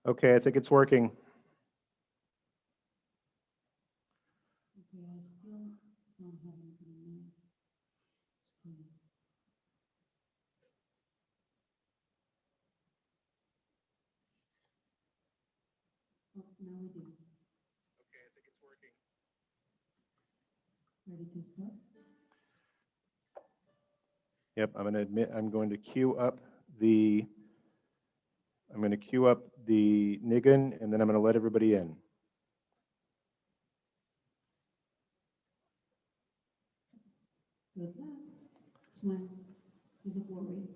Okay, I think it's working. Yep, I'm going to admit I'm going to queue up the nigun, and then I'm going to let everybody in. Good luck. Smile. You look worried.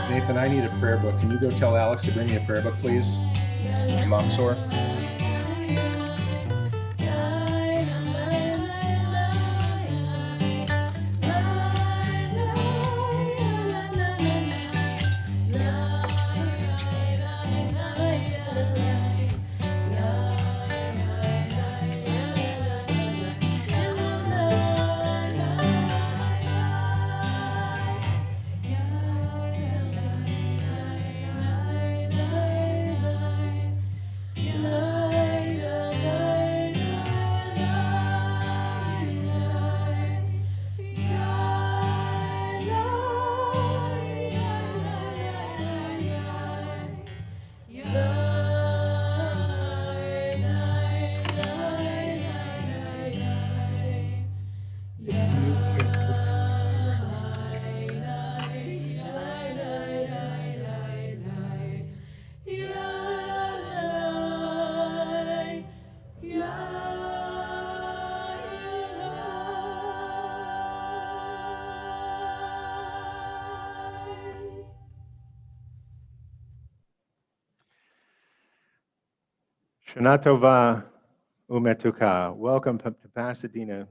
Nathan, I need a prayer book. Can you go tell Alex to bring me a prayer book, please? Moxor. Shana Tova Umetuka. Welcome to Pasadena.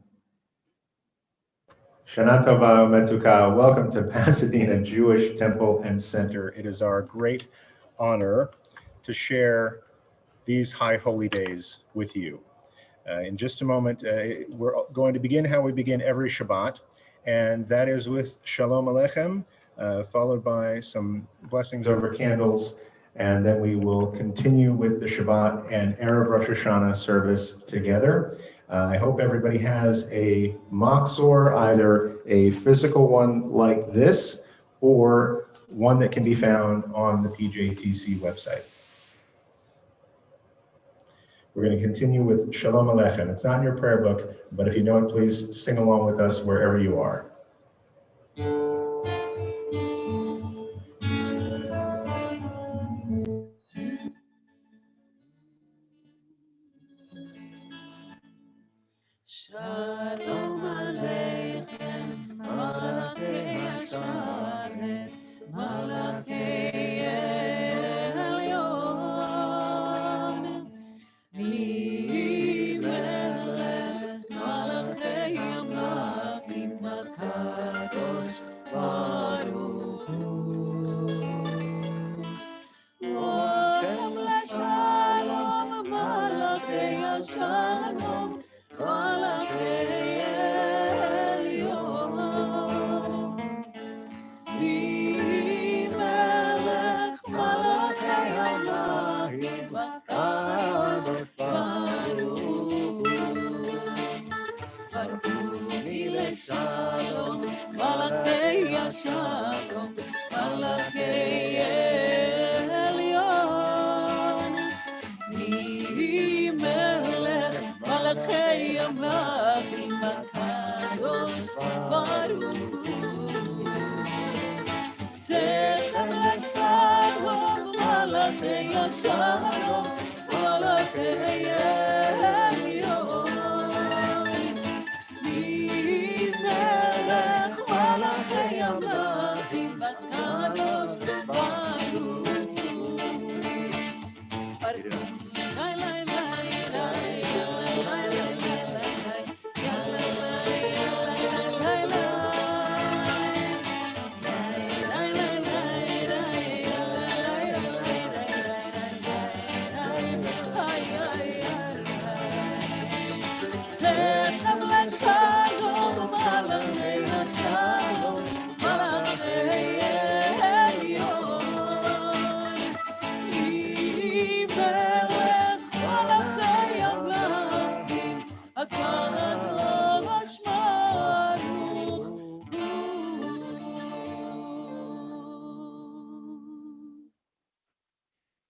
Shana Tova Umetuka. Welcome to Pasadena Jewish Temple and Center. It is our great honor to share these high holy days with you. In just a moment, we're going to begin how we begin every Shabbat, and that is with Shalom Aleichem, followed by some blessings over candles, and then we will continue with the Shabbat and Erev Rosh Hashanah service together. I hope everybody has a Moxor, either a physical one like this, or one that can be found on the PJTC website. We're going to continue with Shalom Aleichem. It's not in your prayer book, but if you know it, please sing along with us wherever you are. Shalom Aleichem, Malachei HaSharet, השלום, מלאכי עליון. מי מלך מלאכי המלכים, הקדוש ברוך. ברכוני לשלום, מלאכי השלום, מלאכי עליון. מי מלך מלאכי המלכים, הקדוש ברוך. תכף לשלום, מלאכי השלום, מלאכי עליון. מי מלך מלאכי המלכים, הקדוש ברוך.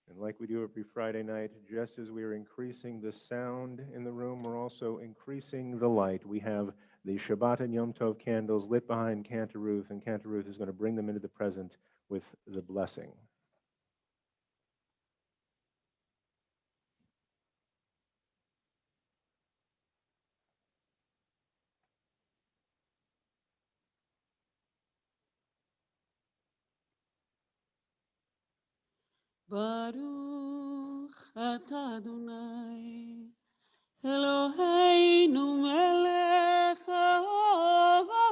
And like we do every Friday night, just as we are increasing the sound in the room, we're also increasing the light. We have the Shabbat and Yom Tov candles lit behind Cantor Ruth, and Cantor Ruth is going to bring them into the present with the blessing. ברוך אתה אדוני אלוהינו מלך העולם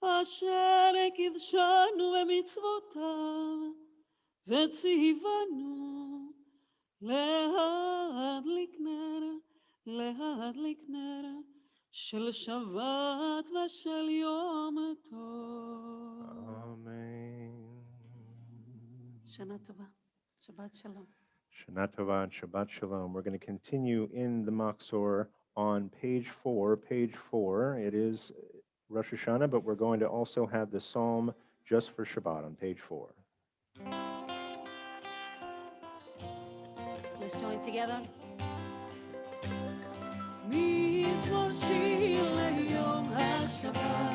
אשר קידשנו במצוותיו וציוונו להדליק נר של שבת ושל יום טוב. Amen. שנה טובה, שבת שלום. Shana Tova and Shabbat Shalom. We're going to continue in the Machzor on page 4. Page 4, it is Rosh Hashanah, but we're going to also have the psalm just for Shabbat on page 4. Let's join together. מזמור שיר ליום השבת,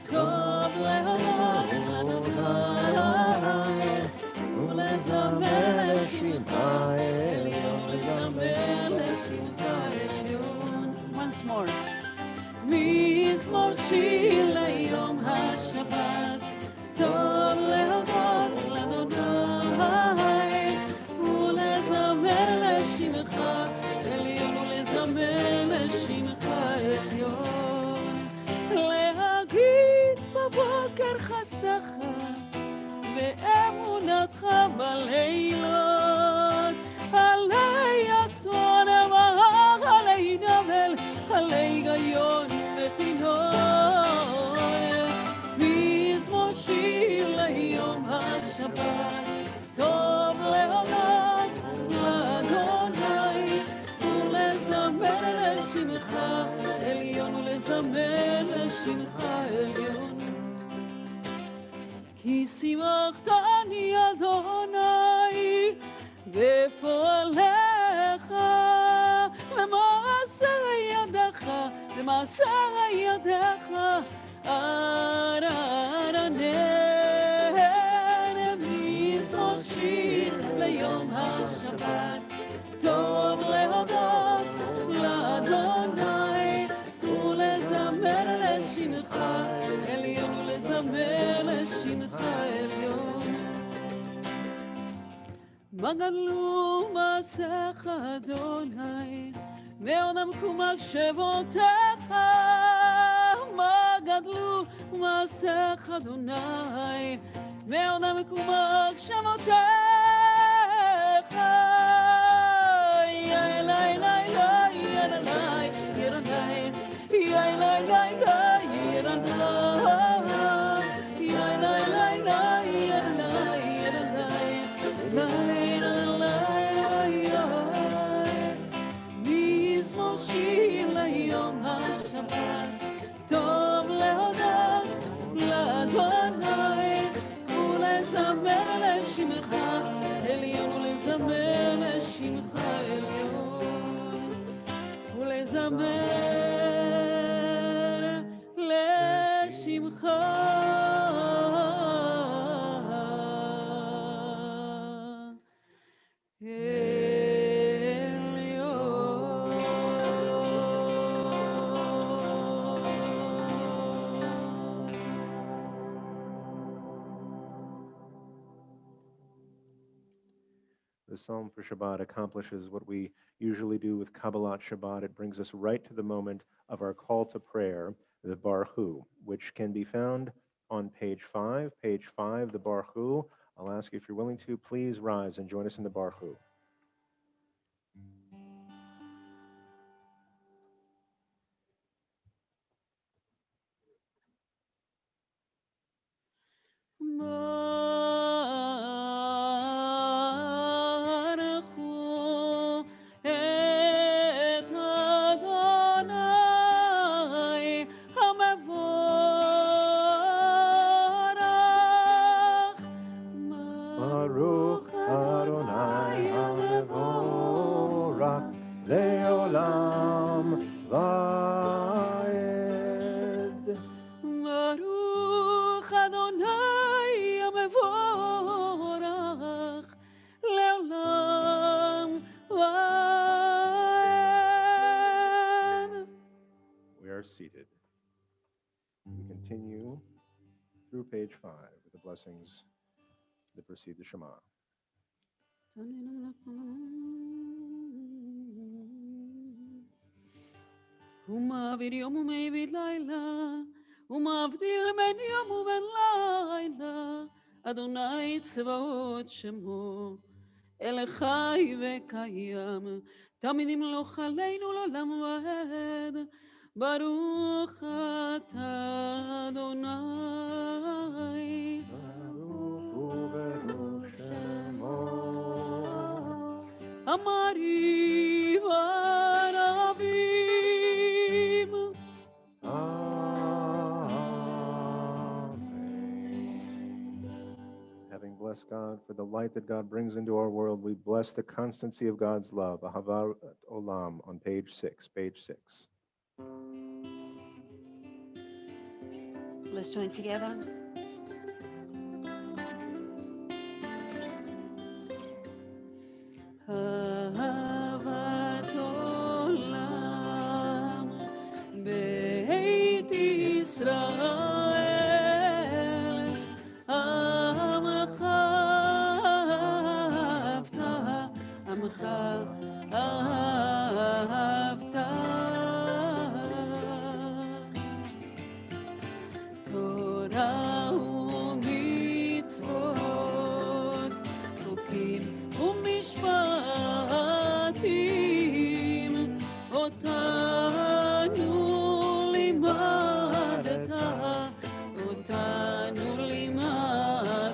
טוב להודות לאדוני, ולזמר לשמך עליון, ולזמר לשמך עליון. Once more. מזמור שיר ליום השבת, טוב להודות לאדוני, ולזמר לשמך עליון, ולזמר לשמך עליון. להגיד בבוקר חסדך ואמונתך בלילות, עלי אסון אמר, עלי נבל, עלי היגיון וכינון. מזמור שיר ליום השבת, טוב להודות לאדוני, ולזמר לשמך עליון, ולזמר לשמך עליון. כי שימחתני אדוני בפועלך, במעשה ידך, במעשה ידך ארנן. מזמור שיר ליום השבת, טוב להודות לאדוני, ולזמר לשמך עליון, ולזמר לשמך עליון. מה גדלו מעשיך אדוני, מעולם קומה מחשבותיך. מה גדלו מעשיך אדוני, מעולם קומה מחשבותיך. נזמר לשמך The Psalm for Shabbat accomplishes what we usually do with Kabbalat Shabbat. It brings us right to the moment of our call to prayer, the Barhu, which can be found on page 5. Page 5, the Barhu. I'll ask you if you're willing to, please rise and join us in the Barhu. Baruch Adonai HaMevorach Leolam Vaed. Baruch Adonai HaMevorach Leolam Vaed. We are seated. We continue through page 5 with the blessings that precede the Shema. הוא מעביר יום ומעביד לילה, הוא מבדיל בין יום ובין לילה, אדוני צבאות שמו, אל חי וקיים, תמיד ימלוך עלינו לעולם ועד, ברוך אתה אדוני. ברוך הוא ברוך שמו. אמרי ורבים. Having blessed God for the light that God brings into our world, we bless the constancy of God's love. Ahavat Olam on page 6. Page 6. Let's join together. אהבת עולם בית ישראל עמך אהבת עמך אהבת תורה ומצוות חוקים ומשפטים אותנו לימדת אותנו לימדת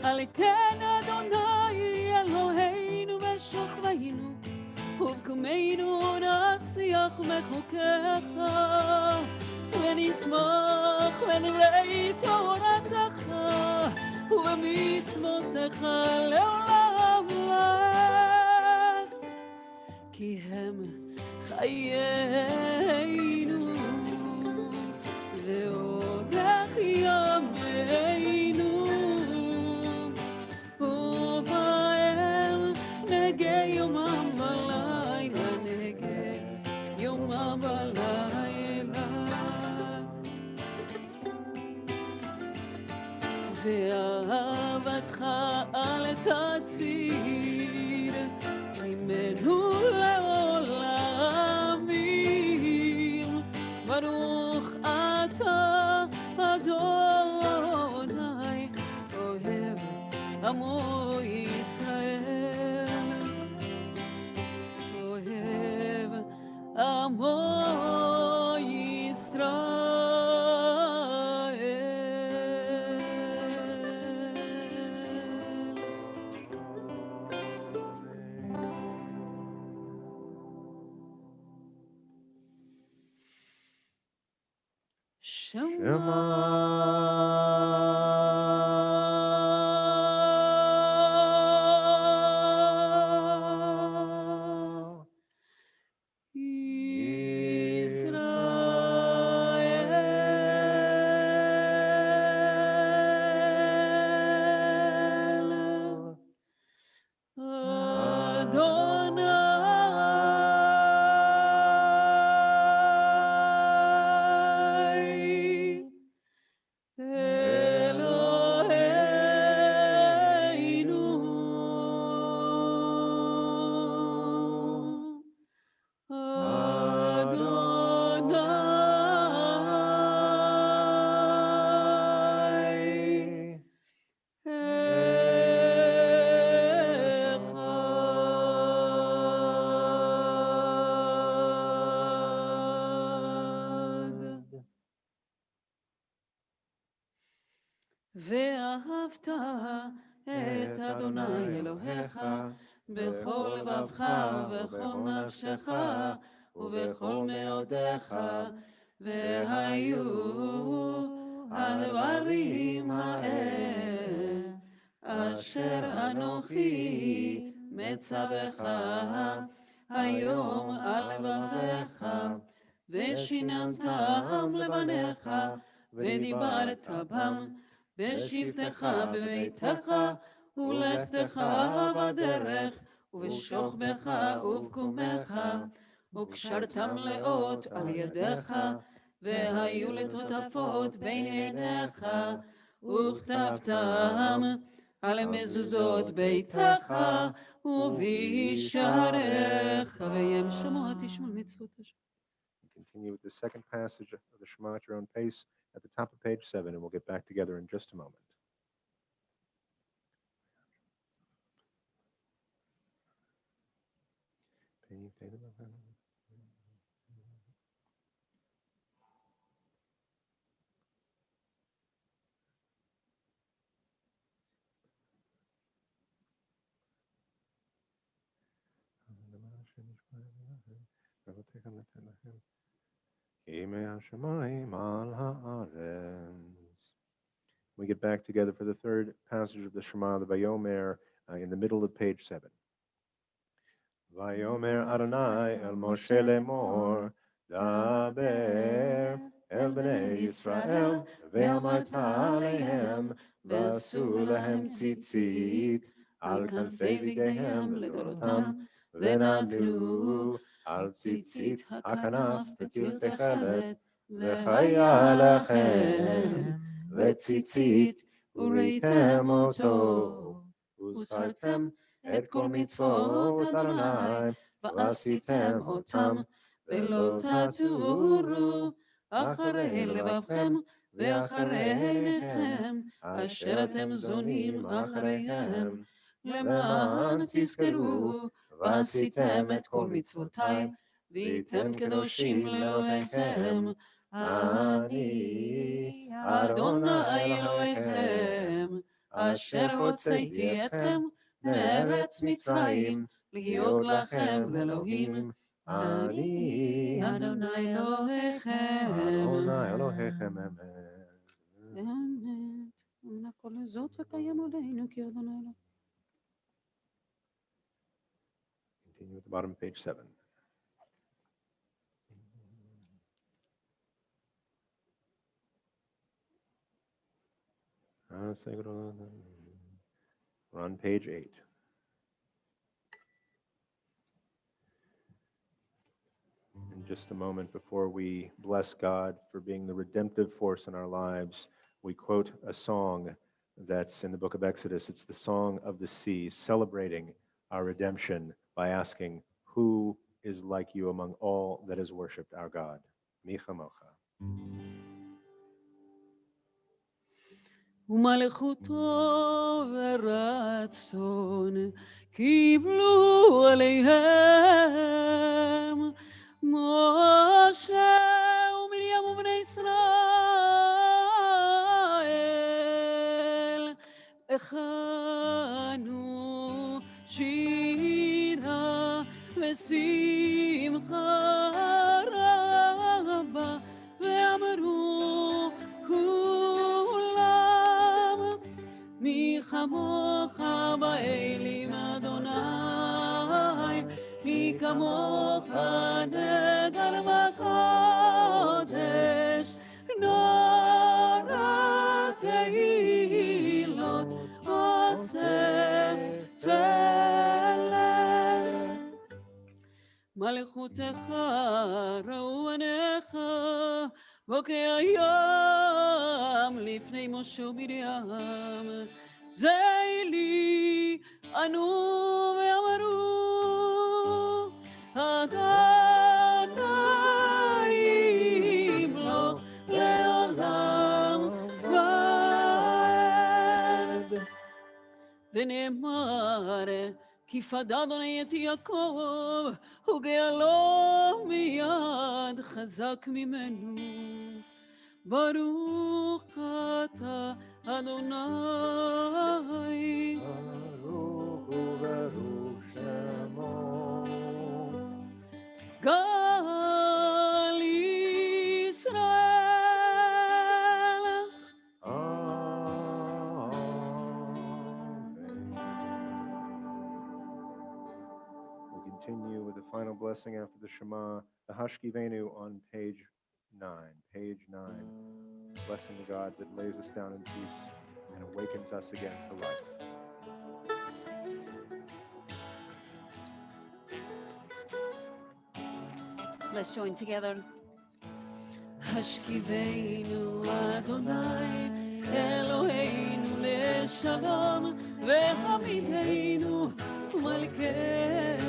על כן אדוני אלוהינו ושוכבנו ובקומנו נשיח מחוקיך ונשמח ונראה תורתך ובמצוותיך לעולם ועד כי הם חיינו ואורך ימינו ובהם נגה יומם ולילה נגה יומם ולילה ואהבתך אל תסיר ממנו לעולמים ברוך אתה אדוני אוהב עמו ישראל אוהב עמו ישראל את אדוני אלוהיך בכל לבבך ובכל נפשך ובכל מאודיך, והיו הדברים האלה אשר אנוכי מצווך היום על לבביך, ושיננתם לבניך, ודיברת בם בשבתך בביתך, ולכתך בדרך, ובשוכבך ובקומך, וקשרתם לאות על ידיך, והיו לטוטפות בין ידיך, וכתבתם על מזוזות ביתך ובשעריך, והם שמוע תשמעו מצוות השם. Continue with the second passage of the Shema at your own pace at the top of page 7, and we'll get back together in just a moment. We get back together for the third passage of the Shema, the Vayomer, in the middle of page 7. Vayomer Adonai el Moshe lemor, daber el bnei Yisrael, ve'amarta alehem, v'asu lehem tzitzit, al kanfei videhem ledorotam, ve'natnu al tzitzit hakanaf betil techelet, ve'chaya lechem, ve'tzitzit ureitem oto, uzchartem את כל מצוות אדוני, ועשיתם אותם, ולא תטורו אחרי לבבכם, ואחרי עיניכם, אשר אתם זונים אחריהם, למען תזכרו, ועשיתם את כל מצוותי, והייתם קדושים לאלוהיכם, אני אדוני אלוהיכם, אשר הוצאתי אתכם, מארץ מצרים, להיות לכם לאלוהים, אני אדוני אלוהיכם. אדוני אלוהיכם אמת. אמת. אמנה כל זאת וקיים עלינו כי אדוני אלוהים. Continue at the bottom of page 7. We're on page 8. In just a moment, before we bless God for being the redemptive force in our lives, we quote a song that's in the book of Exodus. It's the Song of the Sea, celebrating our redemption by asking, who is like you among all that is worshipped, our God? Mi chamocha. ומלכותו ורצון קיבלו עליהם משה ומרים ובני ישראל, הכנו שירה ושמחה רבה, ואמרו מי כמוך באלים אדוני, מי כמוך נדר בקודש, נורא תהילות עושה פלא. מלכותך ראו עיניך בוקר היום לפני משה ומרים, זה לי ענו ואמרו, אדוני ימלוך לעולם ועד. ונאמר, כי פדה אדוני את יעקב, וגאלו מיד חזק ממנו. ברוך אתה אדוני continue with the final blessing after the Shema, the Hashkivenu on page 9. Page 9. Blessing the God that lays us down in peace and awakens us again to life. Let's join together. השכיבנו אדוני אלוהינו לשלום והעמידנו מלכנו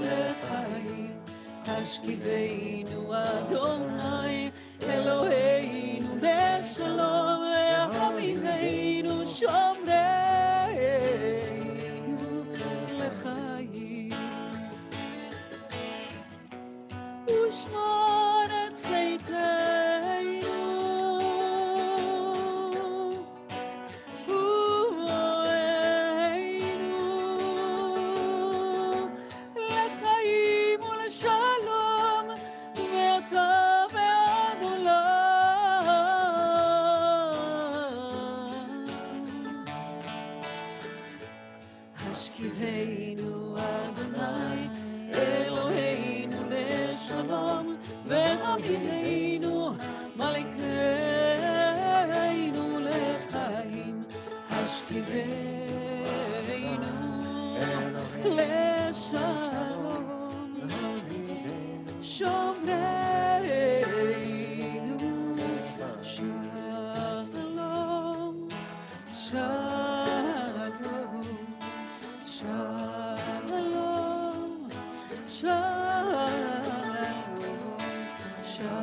לחיים. השכיבנו אדוני אלוהינו לשלום והעמידנו שומרנו לחיים. ושמור את צאתנו ובואנו לחיים ולשלום ואתה ועד עולם. השכיבנו אדוני אלוהינו לשלום והעמידנו מלכנו לחיים. השכיבנו לשלום שומרנו שלום שלום שלום שלום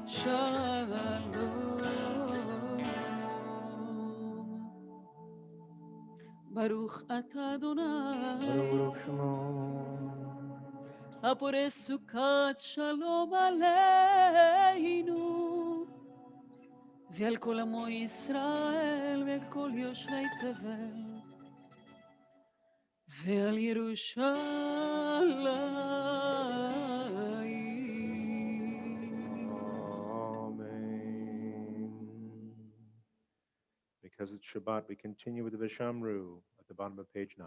שלום ברוך אתה אדוני הפורש סוכת שלום עלינו ועל כל עמו ישראל ועל כל יושבי תבל ועל ירושלים. Amen. Because it's Shabbat, we continue with the Vishamru at the bottom of page 9.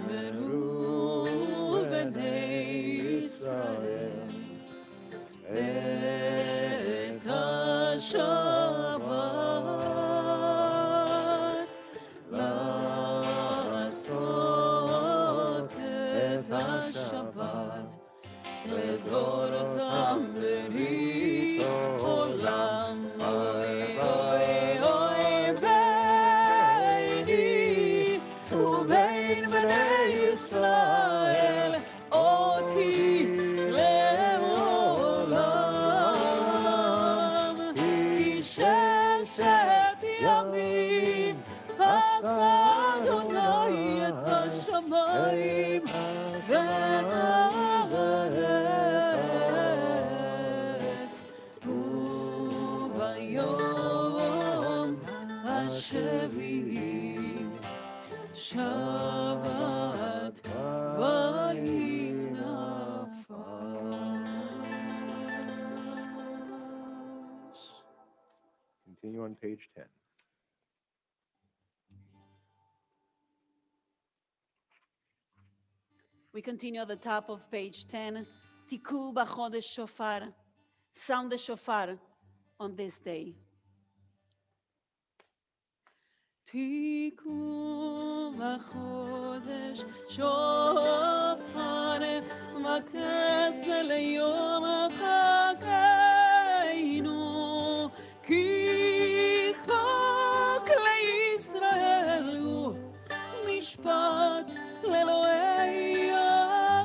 ושמרו בני ישראל את השבת לעשות את השבת לדורותם ברית עולם. אוי אוי אוי ביני ובין בני ישראל אותי לעולם. כי ששת ימים עשה אדוני את השמיים ואת הארץ וביום השביעי שבת וינפש. Continue on page 10. We continue at the top of page 10. Tiku b'chodesh shofar. Sound the shofar on this day. Tiku b'chodesh shofar v'kes leyom chageinu ki chok leYisrael hu mishpat leElokei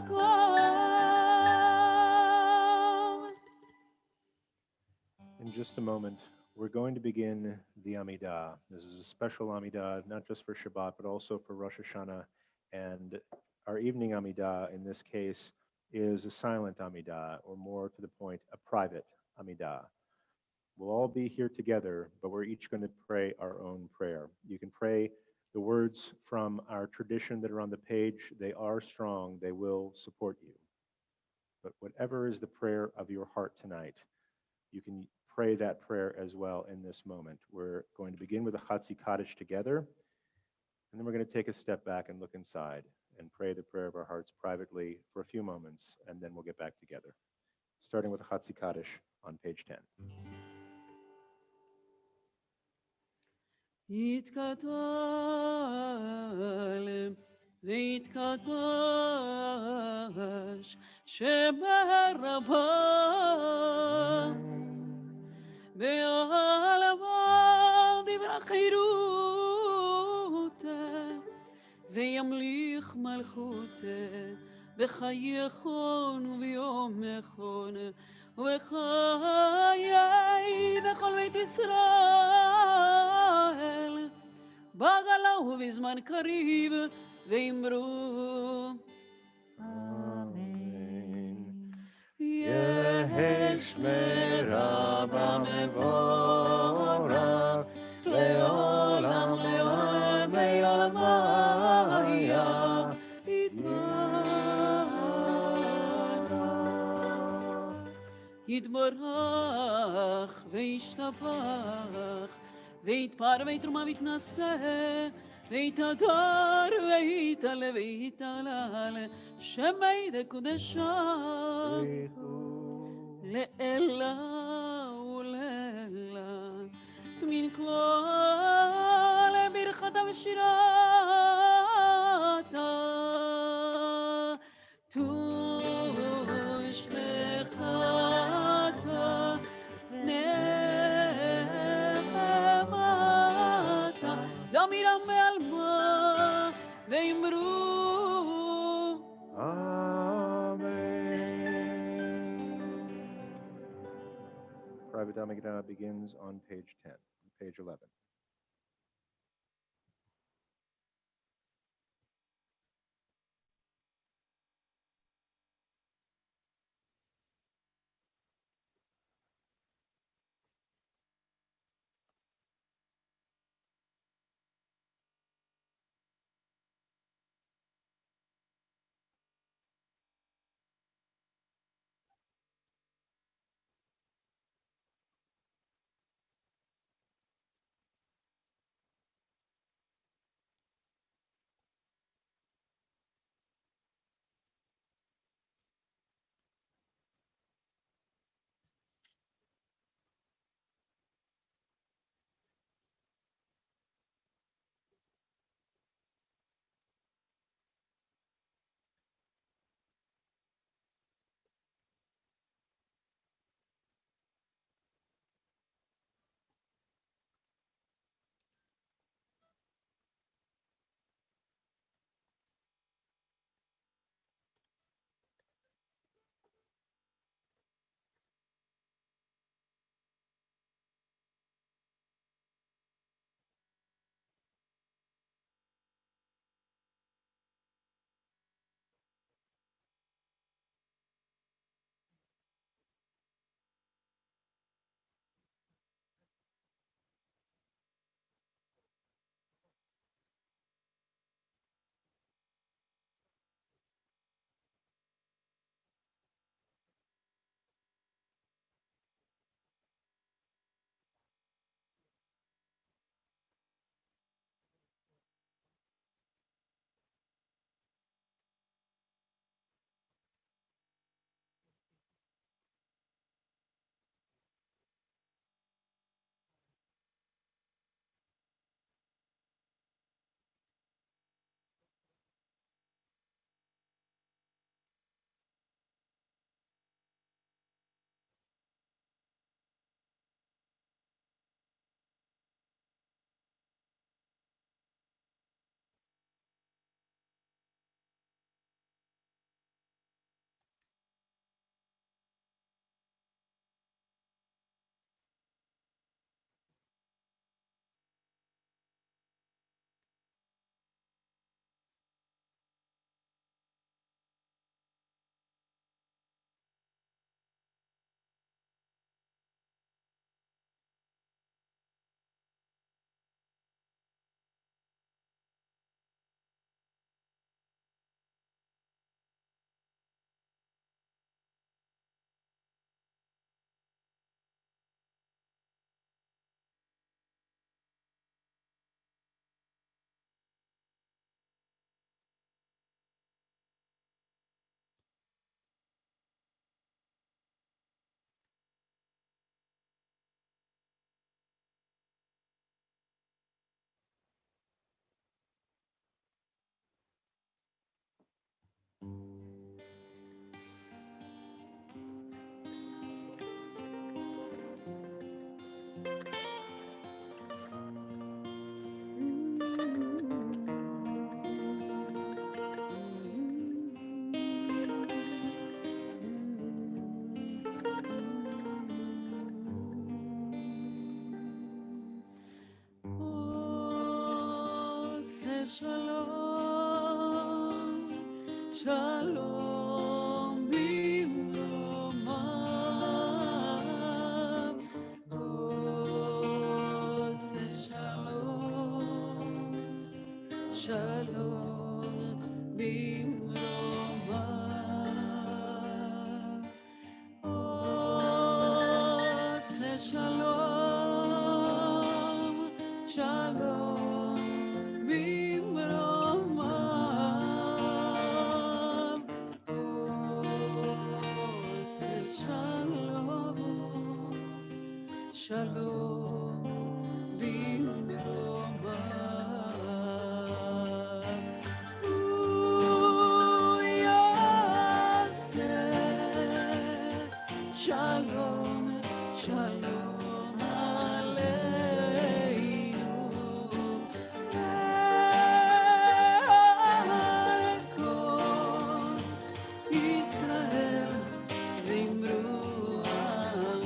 Yaakov. In just a moment, we're going to begin the Amidah. This is a special Amidah, not just for Shabbat, but also for Rosh Hashanah. And our evening Amidah, in this case, is a silent Amidah, or more to the point, a private Amidah. We'll all be here together, but we're each going to pray our own prayer. You can pray the words from our tradition that are on the page. They are strong. They will support you. But whatever is the prayer of your heart tonight, you can pray that prayer as well in this moment. We're going to begin with a Chatzi Kaddish together, and then we're going to take a step back and look inside and pray the prayer of our hearts privately for a few moments, and then we'll get back together. Starting with a Chatzi Kaddish on page 10. יתקטל ויתקדש שברבה בעולמו דברי חירות וימליך מלכות בחייכון וביומכון ובחיי בכל בית ישראל בגלה ובזמן קריב ואמרו Amen. יהי שמרה במבורך לעולם לעולם לעולם היה יתברך וישתבח ויתפאר ויתרומם ויתנשא ויתהדר ויתעלה ויתהלל שמי דקודשה לעילא ולעילא מן כל ברכתה ושירתה תושבחתה נאמתה דמירה מעלמה ואמרו Private Damagda begins on page 10, page 11. שלום, שלום במרומיו, עושה שלום, שלום במרומיו, עושה שלום, שלום במרומיו, עושה שלום, שלום במרומיו, הוא יעשה שלום, שלום עלינו ועל כל ישראל ואמרו אמן.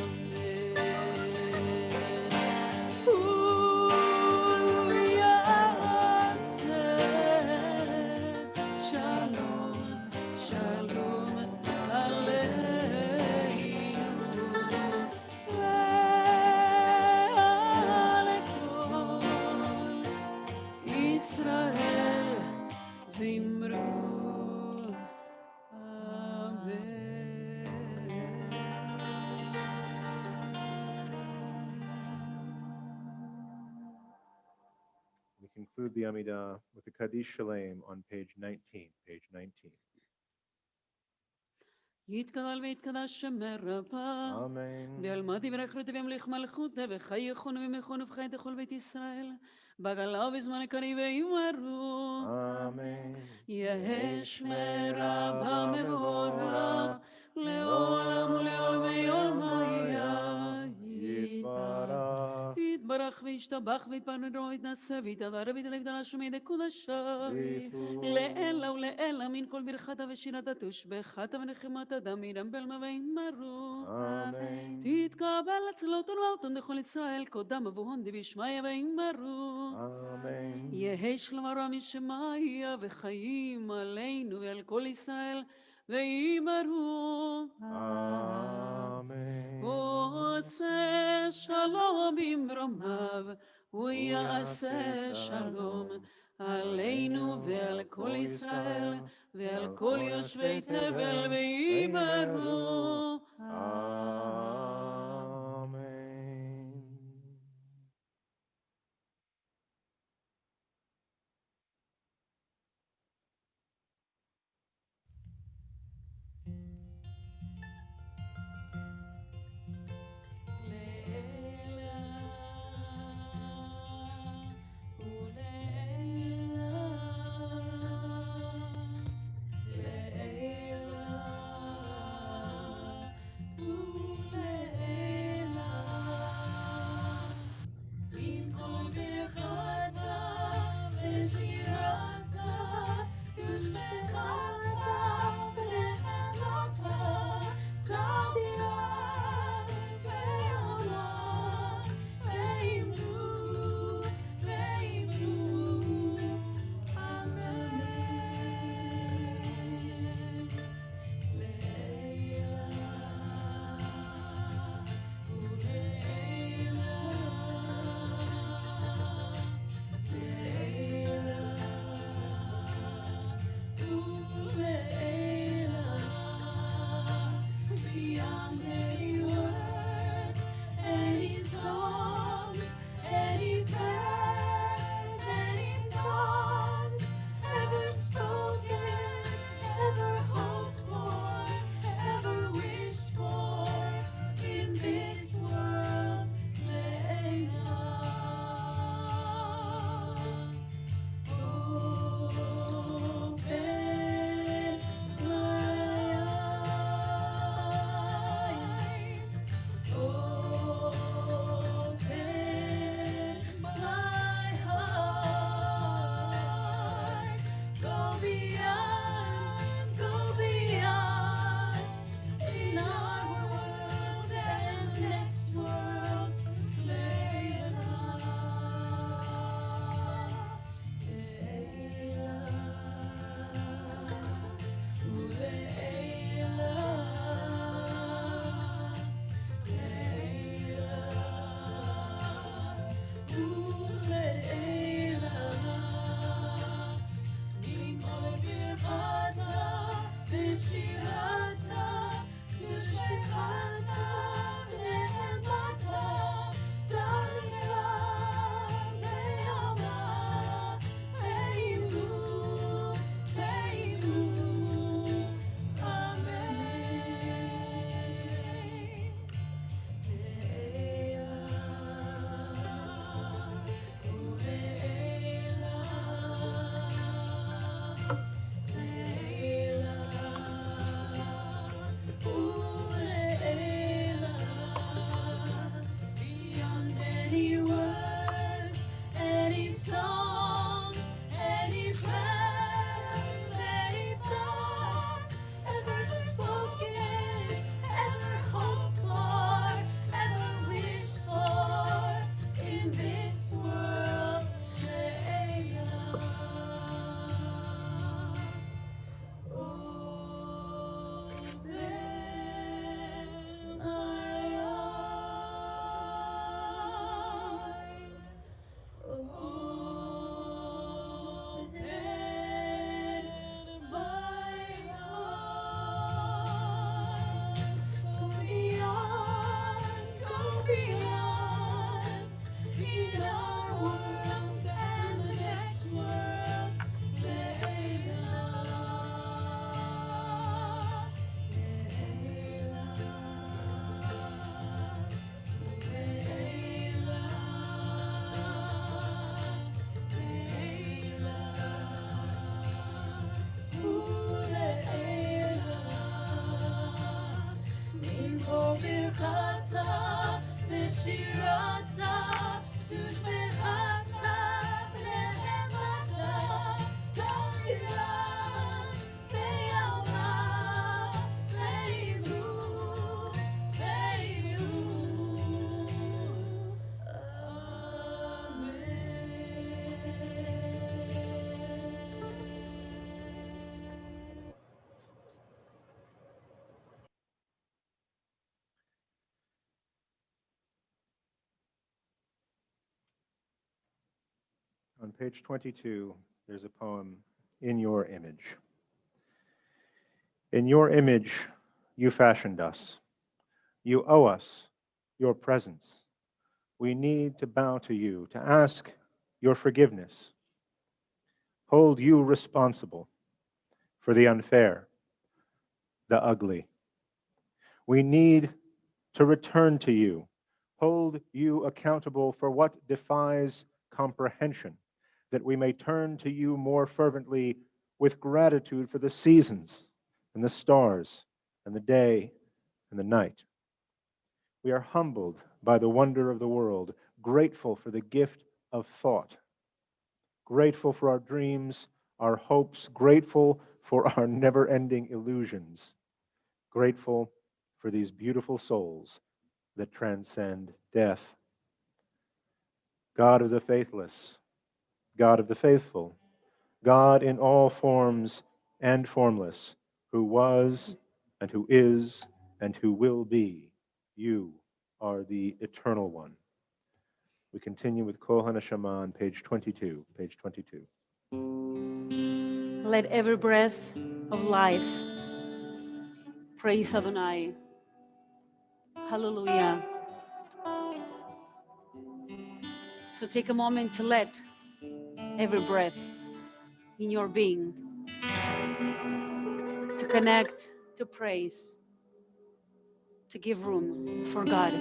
הוא יעשה שלום, שלום עלינו ועל כל ישראל ואמרו We conclude the Amidah with the Kaddish Shalem on page 19. Page 19. יתגדל ויתקדש שם רבה, Amen. ועלמד יברך וימליך מלכות, וחי יכון ומכון ובחי תכל בית ישראל, בגלה ובזמן קריב ויאמרו, Amen. יהא שמי רבה מבורך, לעולם ולעולם ויומיה יתברך. יתברך וישתבח ויתפאר ויתנשא ויתהדר ויתעלה שמי דקודשה, לעילא ולעילא מן כל ברכתה ושירתה תושבחתה ונחמת אדם ירמבל ויאמרו, Amen. תתקבל הצלות ולמלטון לכל ישראל, קודם אבוהון דבישמיא ויאמרו, Amen. יהא שלום הרע משמיא וחיים עלינו ועל כל ישראל ויאמרו, Amen. עושה שלום במרומיו, הוא יעשה שלום עלינו ועל כל ישראל ועל כל יושבי תבל ויאמרו, Amen. לעילא אתה בשירתה תושבחתה להמתה תאירה ביומה ויהיו On page 22, there's a poem, In Your Image. In your image, you fashioned us. You owe us your presence. We need to bow to you, to ask your forgiveness. Hold you responsible for the unfair, the ugly. We need to return to you, hold you accountable for what defies comprehension, that we may turn to you more fervently with gratitude for the seasons and the stars and the day and the night. We are humbled by the wonder of the world, grateful for the gift of thought, grateful for our dreams, our hopes, grateful for our never-ending illusions, grateful for these beautiful souls that transcend death. God of the faithless, God of the faithful, God in all forms and formless, who was and who is and who will be, you are the eternal one. We continue with Kol HaNeshama on page 22, page 22. Let every breath of life praise Adonai. Hallelujah. So take a moment to let every breath in your being to connect, to praise, to give room for God.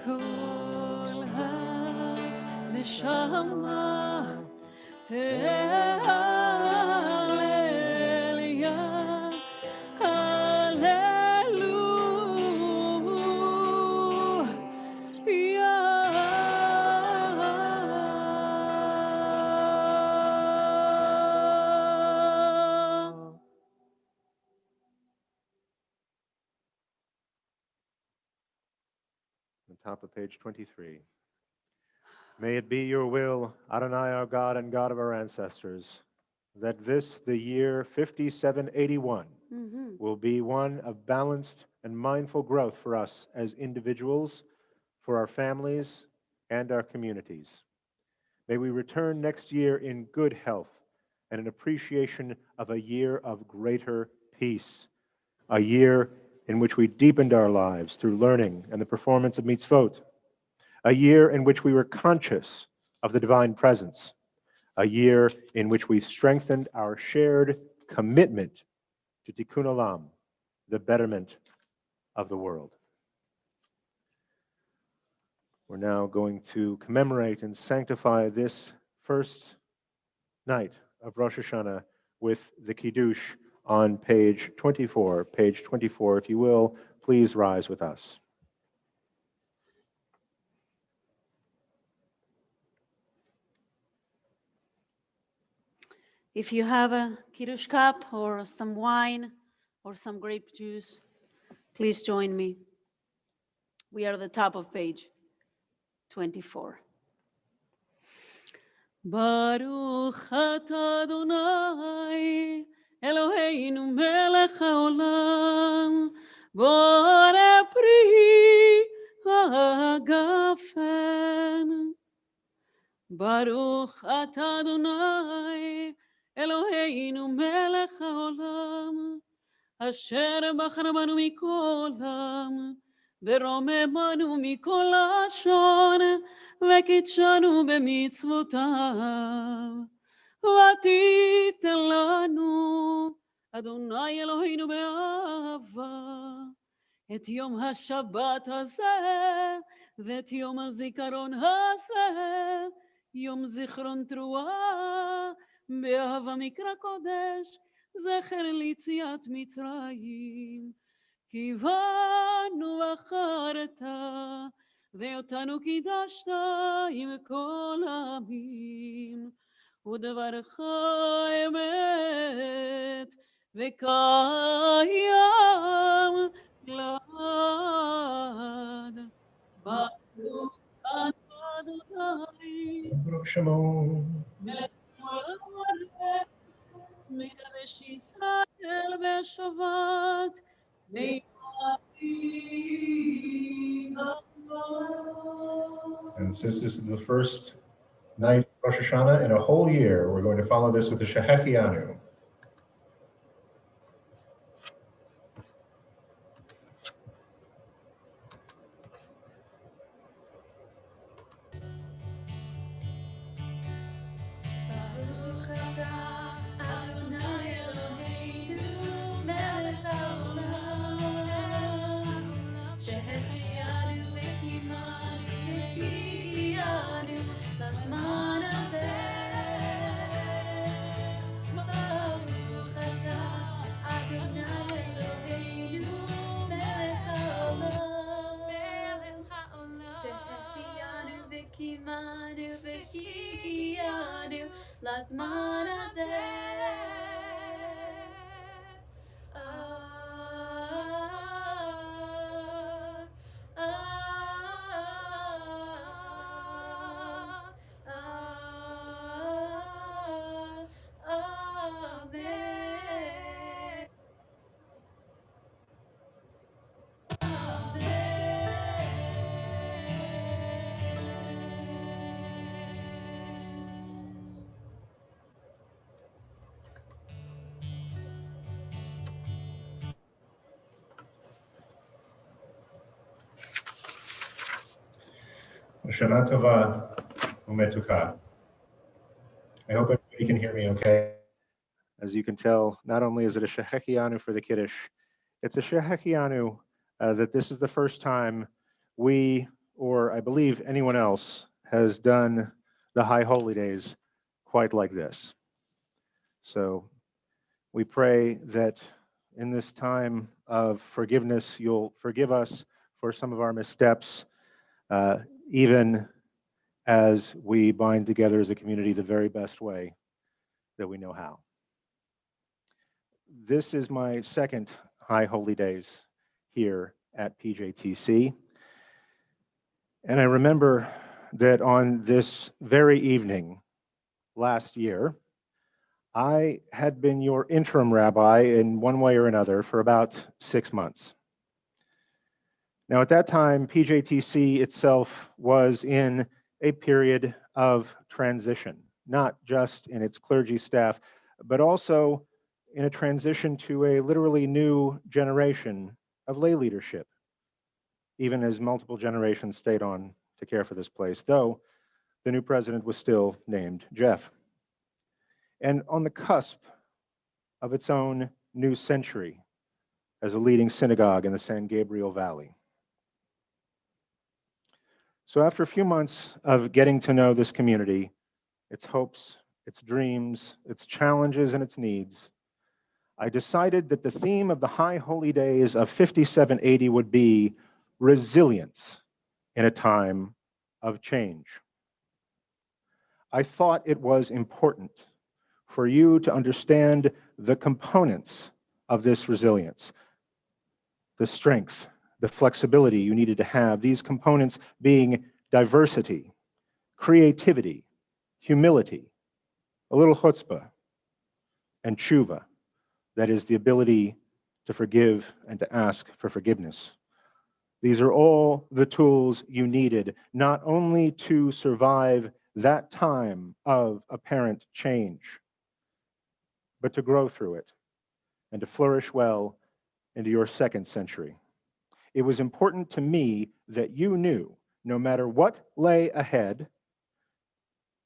כל הנשמה תהלליה, הללויה. On the top of page 23. May it be your will, Adonai, our God and God of our ancestors, that this, the year 5781, will be one of balanced and mindful growth for us as individuals, for our families, and our communities. May we return next year in good health and an appreciation of a year of greater peace, a year in which we deepened our lives through learning and the performance of mitzvot, a year in which we were conscious of the divine presence, a year in which we strengthened our shared commitment to Tikkun Olam, the betterment of the world. We're now going to commemorate and sanctify this first night of Rosh Hashanah with the Kiddush on page 24. Page 24, if you will, please rise with us. If you have a Kiddush cup or some wine or some grape juice, please join me. We are at the top of page 24. Baruch atah Adonai, Eloheinu melech haolam, borei pri hagafen. Baruch atah Adonai, Eloheinu melech haolam, asher בחר בנו מכל עם, ורוממנו מכל לשון, וקידשנו במצוותיו. ותיתן לנו, אדוני אלוהינו באהבה, את יום השבת הזה, ואת יום הזיכרון הזה, יום זיכרון תרועה, באהבה מקרא קודש, זכר ליציאת מצרים. כי באנו בחרת, ואותנו קידשת עם כל העמים, ודברך אמת, וקיים לעד. ברוך אתה אדוני, Baruch Shemo. מלך הארץ, מקדש ישראל בשבת, And since this is the first night of Rosh Hashanah in a whole year, we're going to follow this with a Shehechianu. לזמן הזה Shana Tova. Umetuka. I hope everybody can hear me okay. As you can tell, not only is it a Shehechianu for the Kiddush, it's a Shehechianu that this is the first time we, or I believe anyone else, has done the High Holy Days quite like this. So we pray that in this time of forgiveness, you'll forgive us for some of our missteps, even as we bind together as a community the very best way that we know how. This is my second High Holy Days here at PJTC. And I remember that on this very evening last year, I had been your interim rabbi in one way or another for about 6 months. Now, at that time, PJTC itself was in a period of transition, not just in its clergy staff, but also in a transition to a literally new generation of lay leadership, even as multiple generations stayed on to care for this place, though the new president was still named Jeff. And on the cusp of its own new century as a leading synagogue in the San Gabriel Valley. So after a few months of getting to know this community, its hopes, its dreams, its challenges, and its needs, I decided that the theme of the High Holy Days of 5780 would be resilience in a time of change. I thought it was important for you to understand the components of this resilience, the strength, the flexibility you needed to have, these components being diversity, creativity, humility, a little chutzpah, and tshuva, that is the ability to forgive and to ask for forgiveness. These are all the tools you needed, not only to survive that time of apparent change, but to grow through it and to flourish well into your second century. It was important to me that you knew, no matter what lay ahead,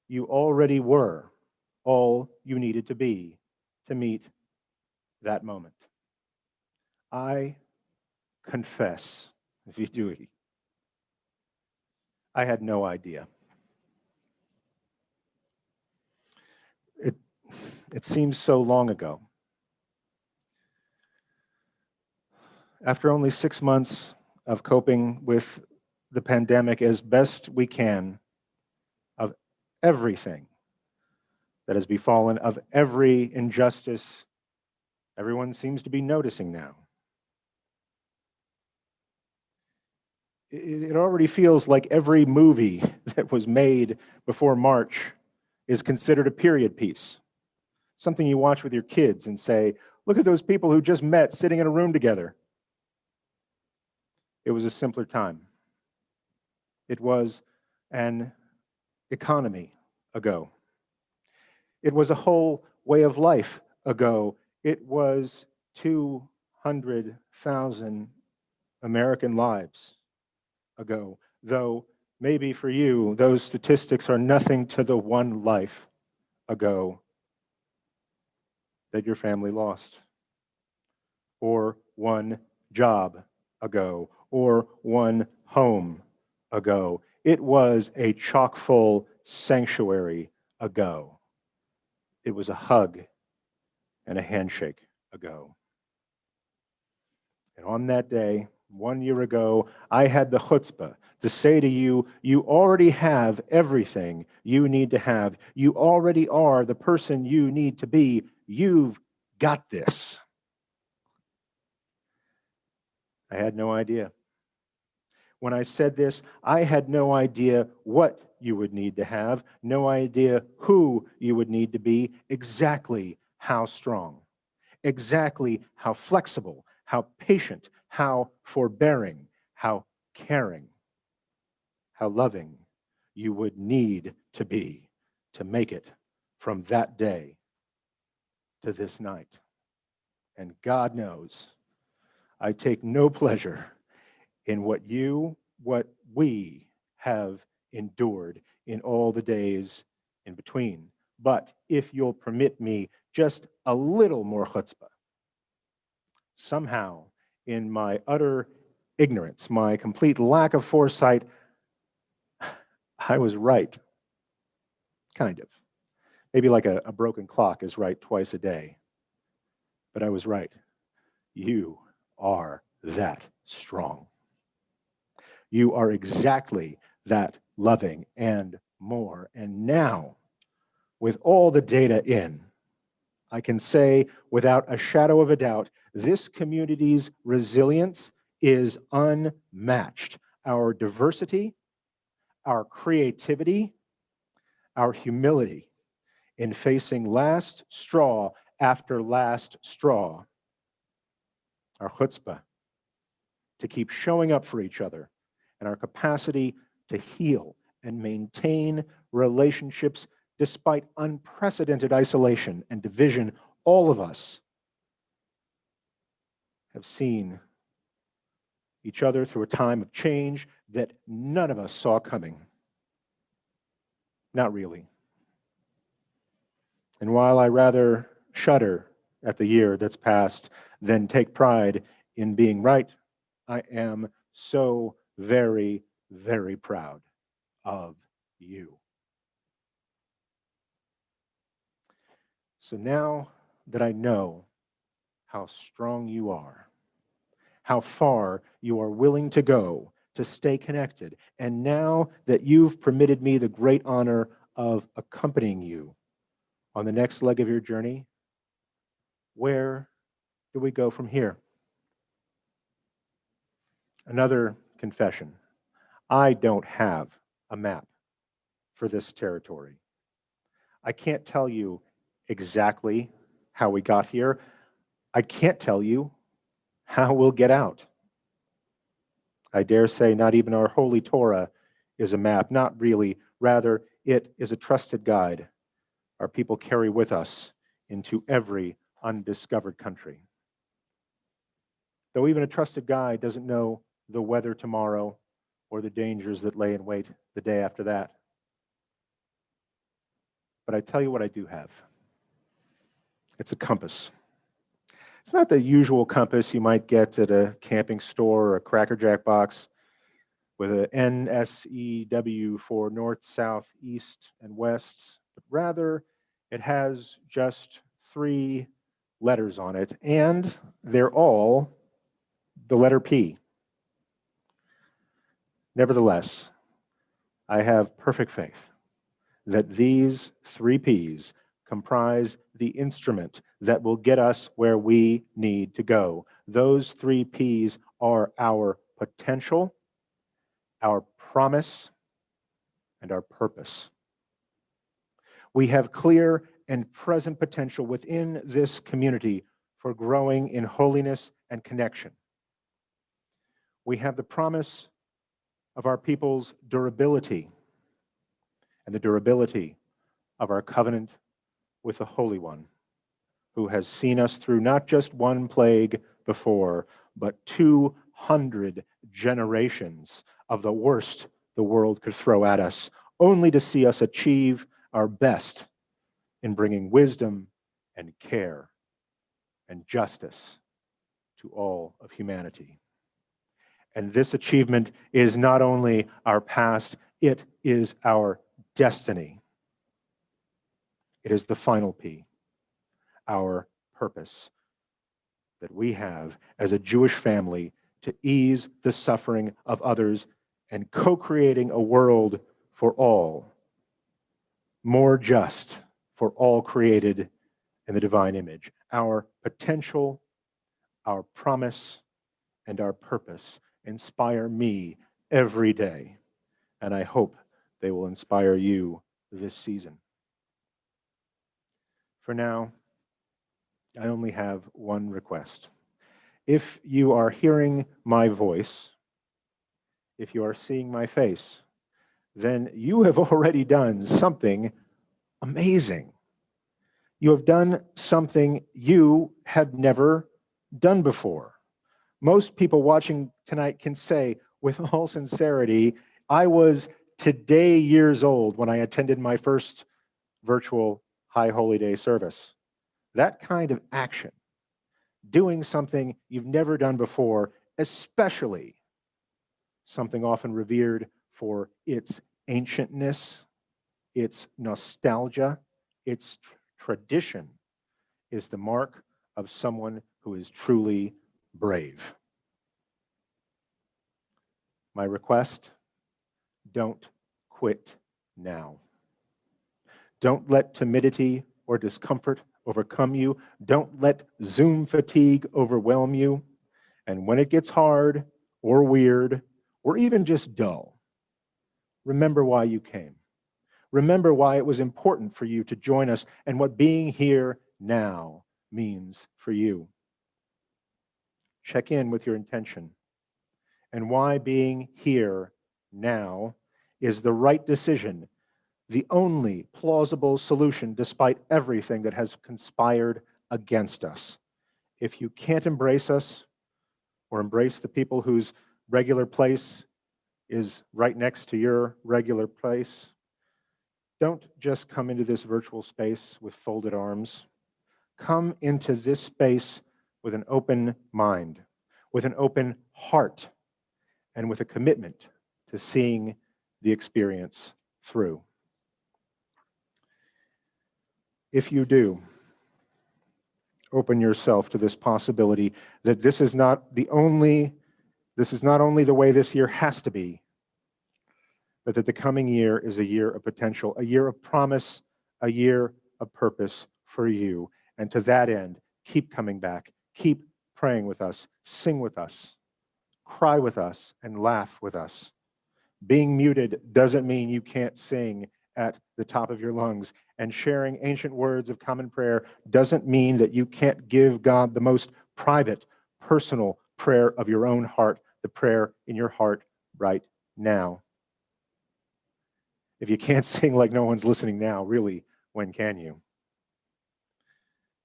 you already were all you needed to be to meet that moment. I confess, vidui, I had no idea. It seems so long ago. After only 6 months of coping with the pandemic as best we can, of everything that has befallen, of every injustice everyone seems to be noticing now, it already feels like every movie that was made before March is considered a period piece. Something you watch with your kids and say, look at those people who just met sitting in a room together. It was a simpler time. It was an economy ago. It was a whole way of life ago. It was 200,000 American lives ago, though maybe for you, those statistics are nothing to the one life ago that your family lost, or one job ago, or one home ago. It was a chock-full sanctuary ago. It was a hug and a handshake ago. And on that day, 1 year ago, I had the chutzpah to say to you, you already have everything you need to have. You already are the person you need to be. You've got this. I had no idea. When I said this, I had no idea what you would need to have, no idea who you would need to be, exactly how strong, exactly how flexible, how patient, how forbearing, how caring, how loving you would need to be to make it from that day to this night. And God knows, I take no pleasure in what we have endured, in all the days in between. But if you'll permit me just a little more chutzpah, somehow in my utter ignorance, my complete lack of foresight, I was right. Kind of. Maybe like a broken clock is right twice a day. But I was right. You are that strong. You are exactly that loving and more. And now, with all the data in, I can say without a shadow of a doubt, this community's resilience is unmatched. Our diversity, our creativity, our humility in facing last straw after last straw, our chutzpah to keep showing up for each other, and our capacity to heal and maintain relationships despite unprecedented isolation and division. All of us have seen each other through a time of change that none of us saw coming. Not really. And while I rather shudder at the year that's passed than take pride in being right, I am so very, very proud of you. So now that I know how strong you are, how far you are willing to go to stay connected, and now that you've permitted me the great honor of accompanying you on the next leg of your journey, where do we go from here? Another confession. I don't have a map for this territory. I can't tell you exactly how we got here. I can't tell you how we'll get out. I dare say not even our holy Torah is a map, not really. Rather, it is a trusted guide our people carry with us into every undiscovered country. Though even a trusted guide doesn't know the weather tomorrow or the dangers that lay in wait the day after that. But I tell you what I do have. It's a compass. It's not the usual compass you might get at a camping store or a Cracker Jack box with a NSEW for north, south, east, and west, but rather it has just 3 letters on it, and they're all the letter P. Nevertheless, I have perfect faith that these 3 Ps comprise the instrument that will get us where we need to go. Those 3 Ps are our potential, our promise, and our purpose. We have clear and present potential within this community for growing in holiness and connection. We have the promise of our people's durability and the durability of our covenant with the Holy One, who has seen us through not just 1 plague before, but 200 generations of the worst the world could throw at us, only to see us achieve our best in bringing wisdom and care and justice to all of humanity. And this achievement is not only our past, it is our destiny. It is the final P, our purpose that we have as a Jewish family to ease the suffering of others and co-creating a world for all, more just for all created in the divine image. Our potential, our promise, and our purpose inspire me every day, and I hope they will inspire you this season. For now, I only have one request. If you are hearing my voice, if you are seeing my face, then you have already done something amazing. You have done something you have never done before. Most people watching tonight can say with all sincerity, I was today years old when I attended my first virtual High Holy Day service. That kind of action, doing something you've never done before, especially something often revered for its ancientness, its nostalgia, its tradition, is the mark of someone who is truly brave. My request, don't quit now. Don't let timidity or discomfort overcome you. Don't let Zoom fatigue overwhelm you. And when it gets hard or weird or even just dull, remember why you came. Remember why it was important for you to join us and what being here now means for you. Check in with your intention and why being here now is the right decision, the only plausible solution despite everything that has conspired against us. If you can't embrace us or embrace the people whose regular place is right next to your regular place, don't just come into this virtual space with folded arms. Come into this space with an open mind, with an open heart, and with a commitment to seeing the experience through. If you do, open yourself to this possibility that this is not only the way this year has to be, but that the coming year is a year of potential, a year of promise, a year of purpose for you. And to that end, keep coming back, keep praying with us, sing with us, cry with us, and laugh with us. Being muted doesn't mean you can't sing at the top of your lungs, and sharing ancient words of common prayer doesn't mean that you can't give God the most private, personal prayer of your own heart, the prayer in your heart right now. If you can't sing like no one's listening now, really, when can you?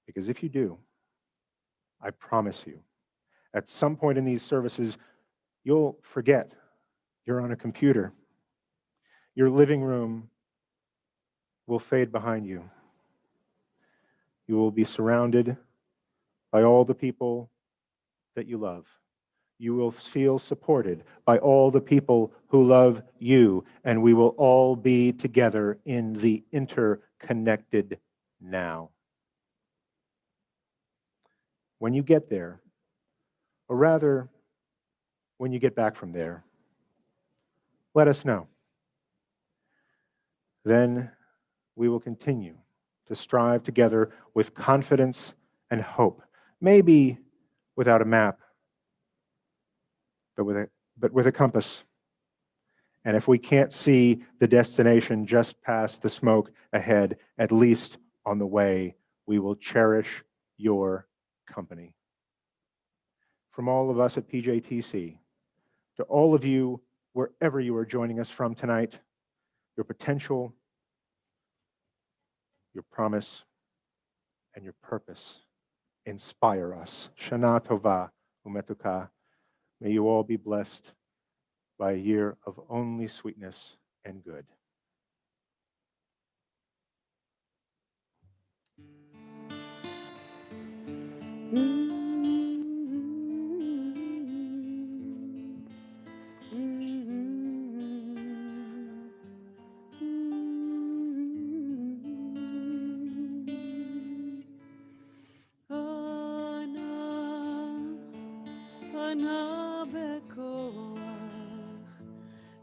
Because if you do, I promise you, at some point in these services, you'll forget you're on a computer. Your living room will fade behind you. You will be surrounded by all the people that you love. You will feel supported by all the people who love you, and we will all be together in the interconnected now. When you get there, or rather, when you get back from there, let us know. Then we will continue to strive together with confidence and hope, maybe without a map, but with a compass. And if we can't see the destination just past the smoke ahead, at least on the way, we will cherish your company. From all of us at PJTC, to all of you, wherever you are joining us from tonight, your potential, your promise, and your purpose inspire us. Shana Tova Umetuka. May you all be blessed by a year of only sweetness and good. פנה בכוח,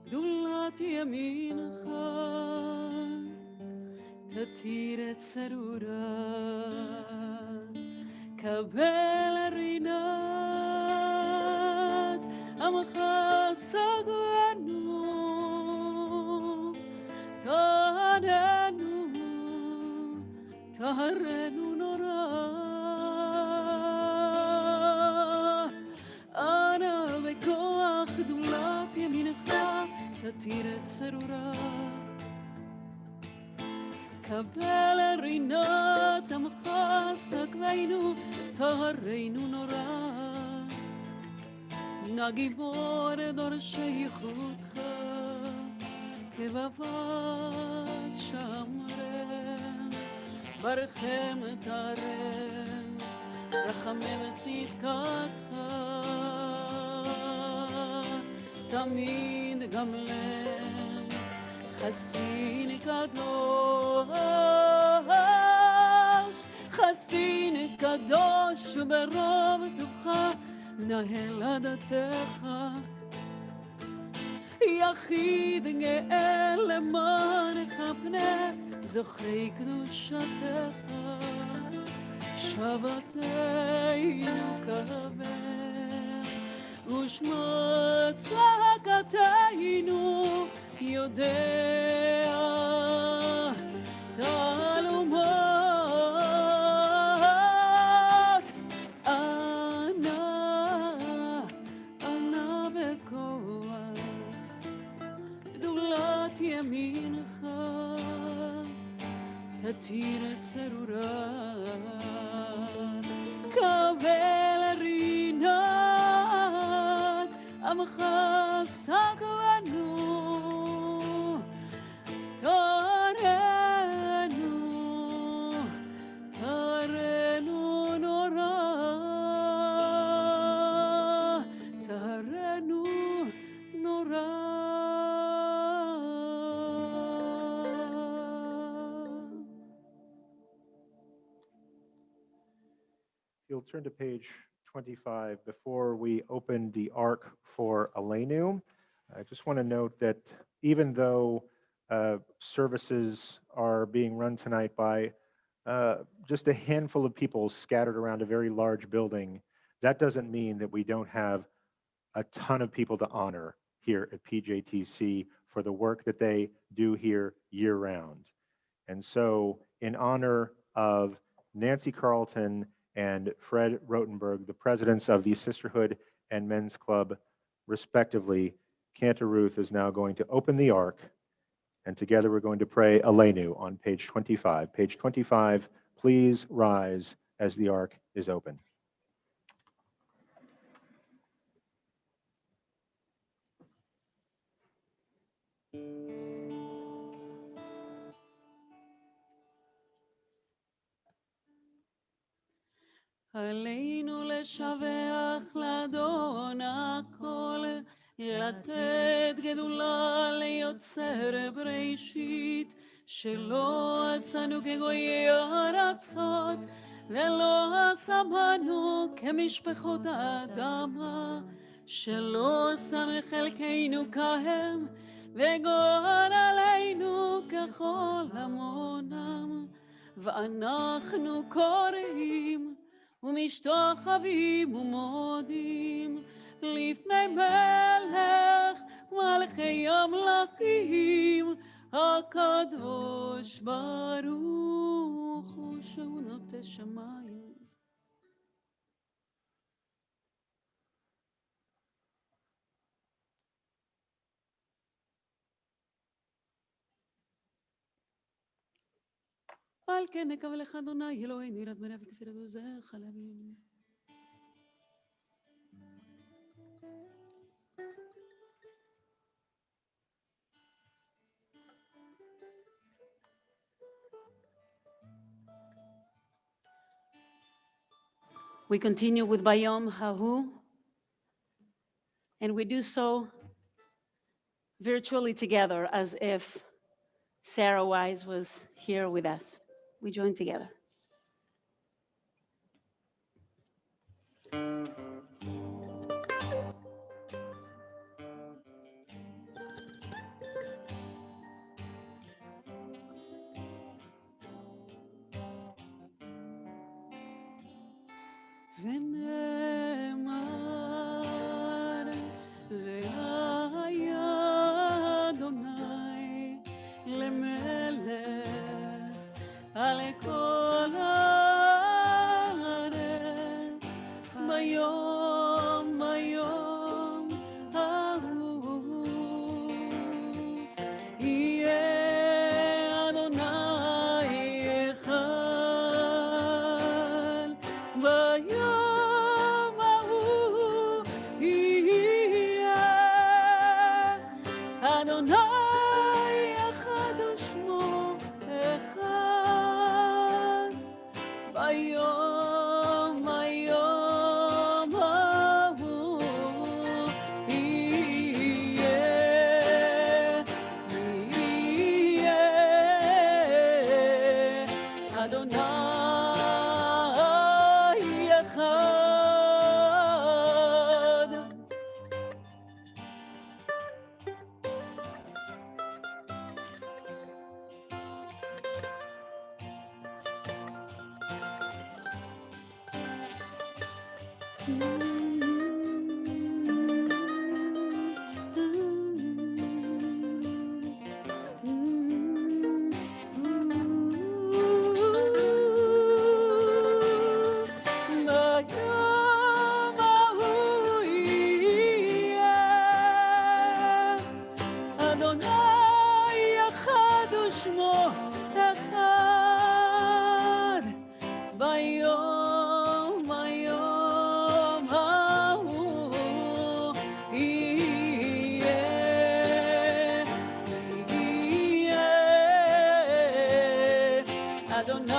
גדולת ימינך, תתיר את צרורה, קבל רינת, עמך סגרנו, טהרנו נורא. גדולת ימינך תתיר את צרורה, קבל רינת עמך סגבנו, טהרנו נורא. נא גיבור דורשי ייחודך, כבבת שמרם, ברכם תרם, רחמם צדקתך, תמיד גמלם, חסין קדוש, חסין קדוש, וברוב טובך נהל עדתך, יחיד גאה למענך פני זוכרי קדושתך, שבתנו קבל ושמע צעקתנו יודע תעלומות ענה בכוח גדולת ימינך תתיר סרורה קבל רינת עמך סקרנו תרנו נורא You'll turn to page 25 before we open the Ark for Aleinu. I just want to note that even though services are being run tonight by just a handful of people scattered around a very large building, that doesn't mean that we don't have a ton of people to honor here at PJTC for the work that they do here year-round. And so in honor of Nancy Carlton and Fred Rotenberg, the presidents of the Sisterhood and Men's Club, respectively, Cantor Ruth is now going to open the Ark, and together we're going to pray Aleinu on page 25. Page 25, please rise as the Ark is open. עלינו לשבח לאדון הכל, לתת גדולה ליוצר בראשית, שלא עשנו כגויי ארצות, ולא עשמנו כמשפחות האדמה, שלא שם חלקנו כהם, וגורל עלינו ככל המונם, ואנחנו קוראים ומשתחווים ומודים לפני מלך מלכי המלכים הקדוש ברוך הוא שהוא נוטה שמיים. על כן נקווה לך אדוני אלוהינו יראת מרע ותפארת עוזך לעמים. We continue with Bayom Hahu, and we do so virtually together as if Sarah Wise was here with us. We join together. ונאמר והיה אדוני למלך על כל הארץ ביום ההוא יהיה אדוני אחד ביום אדוני אחד. ביום ההוא יהיה אדוני אחד ושמו אחד. ביום ההוא יהיה אדוני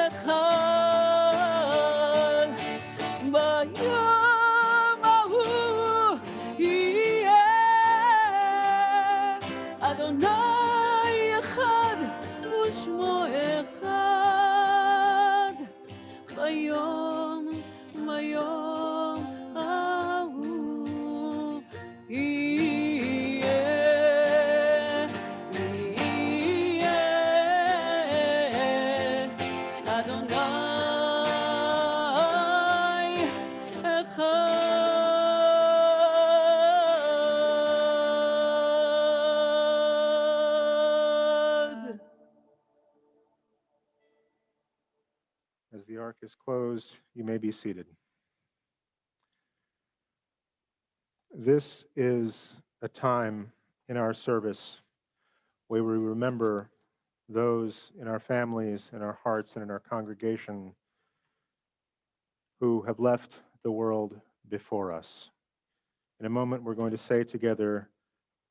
אחד. ביום ההוא יהיה אדוני אחד ושמו אחד. ביום ההוא יהיה אדוני אחד. As the ark is closed, you may be seated. This is a time in our service where we remember those in our families, in our hearts, and in our congregation who have left the world before us. In a moment, we're going to say together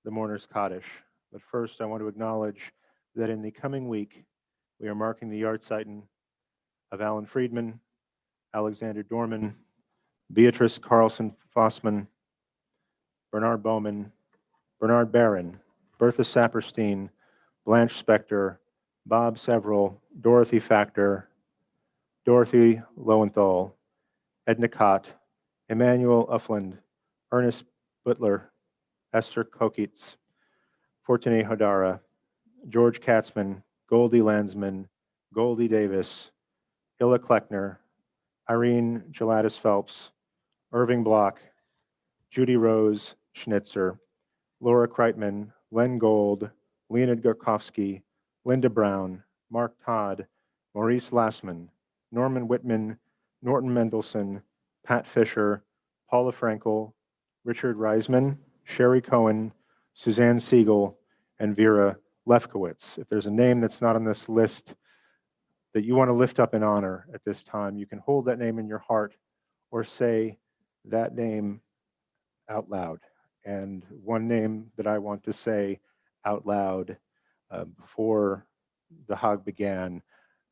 the Mourner's Kaddish. But first, I want to acknowledge that in the coming week, we are marking the Yahrzeit of Alan Friedman, Alexander Dorman, Beatrice Carlson Fossman, Bernard Bowman, Bernard Barron, Bertha Saperstein, Blanche Spector, Bob Severall, Dorothy Factor, Dorothy Lowenthal, Edna Cott, Emmanuel Uffland, Ernest Butler, Esther Kokitz, Fortuné Hodara, George Katzman, Goldie Landsman, Goldie Davis, Hilla Kleckner, Irene Gelatis Phelps, Irving Block, Judy Rose Schnitzer, Laura Kreitman, Len Gold, Leonid Gorkovsky, Linda Brown, Mark Todd, Maurice Lassman, Norman Whitman, Norton Mendelsohn, Pat Fisher, Paula Frankel, Richard Reisman, Sherry Cohen, Suzanne Siegel, and Vera Lefkowitz. If there's a name that's not on this list that you want to lift up in honor at this time, you can hold that name in your heart or say that name out loud. And one name that I want to say out loud before the Hag began,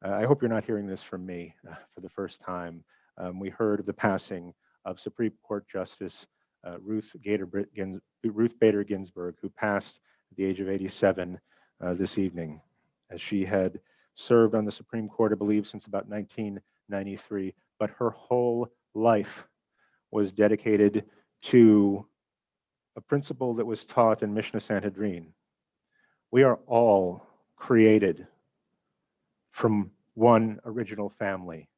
I hope you're not hearing this from me for the first time. We heard of the passing of Supreme Court Justice Ruth Bader Ginsburg, who passed at the age of 87 this evening, as she had served on the Supreme Court, I believe, since about 1993, but her whole life was dedicated to a principle that was taught in Mishnah Sanhedrin. We are all created from one original family,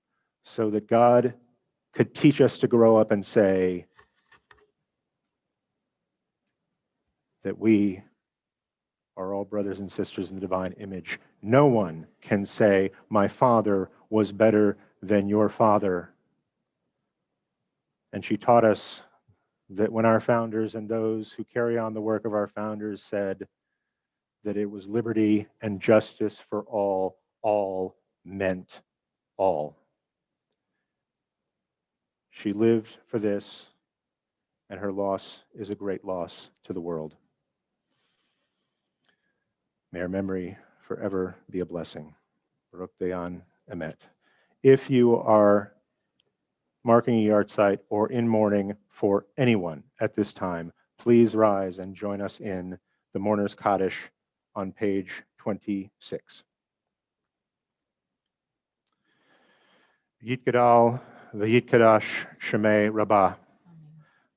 so that God could teach us to grow up and say that we are all brothers and sisters in the divine image. No one can say, my father was better than your father. And she taught us that when our founders and those who carry on the work of our founders said that it was liberty and justice for all meant all. She lived for this, and her loss is a great loss to the world. May her memory forever be a blessing. Baruch Dayan Emet. If you are marking a yahrzeit or in mourning for anyone at this time, please rise and join us in the Mourner's Kaddish on page 26. Yitgadal v'yitkadash shemei Rabbah.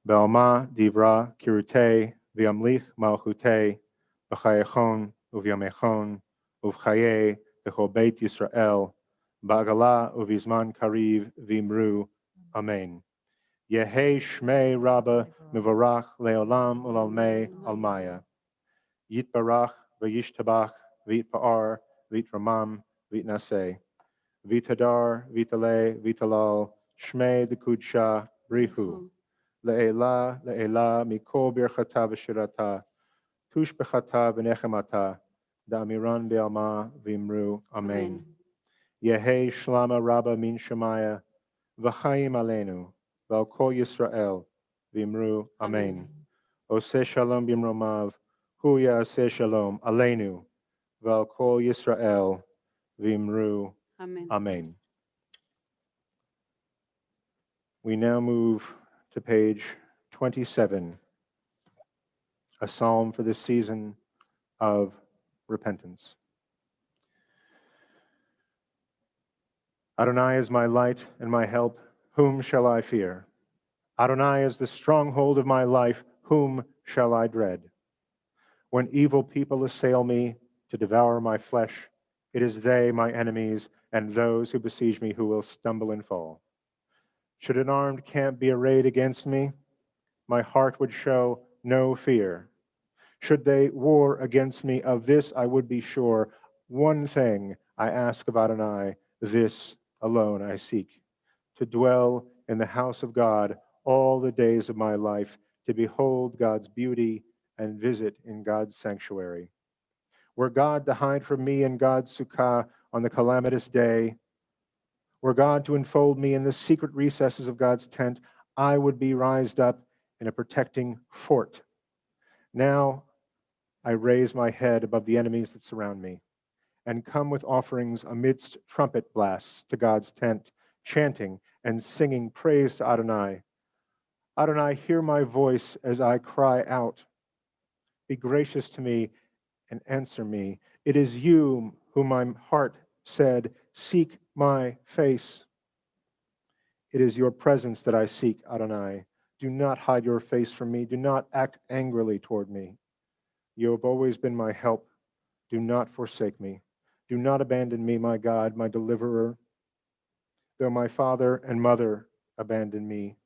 Be'alma divra kirute v'yamlich malchute b'chayechon uvyamechon uvchaye v'chol beit Yisrael ba'agala uvizman kariv v'imru. Amen. Yehe shmei Rabba mivarach leolam ulalmei almaya. Yitbarach v'yishtabach v'yitpa'ar v'yitramam v'yitnaseh. Vitadar vitale vitalal shmei dekudsha brihu. Le'ela le'ela mikol birchata v'shirata tush bechata v'nechemata da'amiran be'alma v'imru. Amen. Yehe shlama rabba min shemaya v'chaim aleinu v'al kol Yisrael v'imru. Amen. Oseh shalom b'imromav hu ya'aseh shalom aleinu v'al kol Yisrael v'imru. Amen. Amen. We now move to page 27, a psalm for this season of repentance. Adonai is my light and my help. Whom shall I fear? Adonai is the stronghold of my life. Whom shall I dread? When evil people assail me to devour my flesh, it is they, my enemies, and those who besiege me who will stumble and fall. Should an armed camp be arrayed against me, my heart would show no fear. Should they war against me, of this I would be sure. One thing I ask of Adonai, this alone I seek, to dwell in the house of God all the days of my life, to behold God's beauty and visit in God's sanctuary. Were God to hide from me in God's sukkah on the calamitous day, were God to enfold me in the secret recesses of God's tent, I would be raised up in a protecting fort. Now I raise my head above the enemies that surround me and come with offerings amidst trumpet blasts to God's tent, chanting and singing praise to Adonai. Adonai, hear my voice as I cry out. Be gracious to me and answer me. It is you whom my heart said, seek my face. It is your presence that I seek, Adonai. Do not hide your face from me. Do not act angrily toward me. You have always been my help. Do not forsake me. Do not abandon me, my God, my deliverer. Though my father and mother abandon me,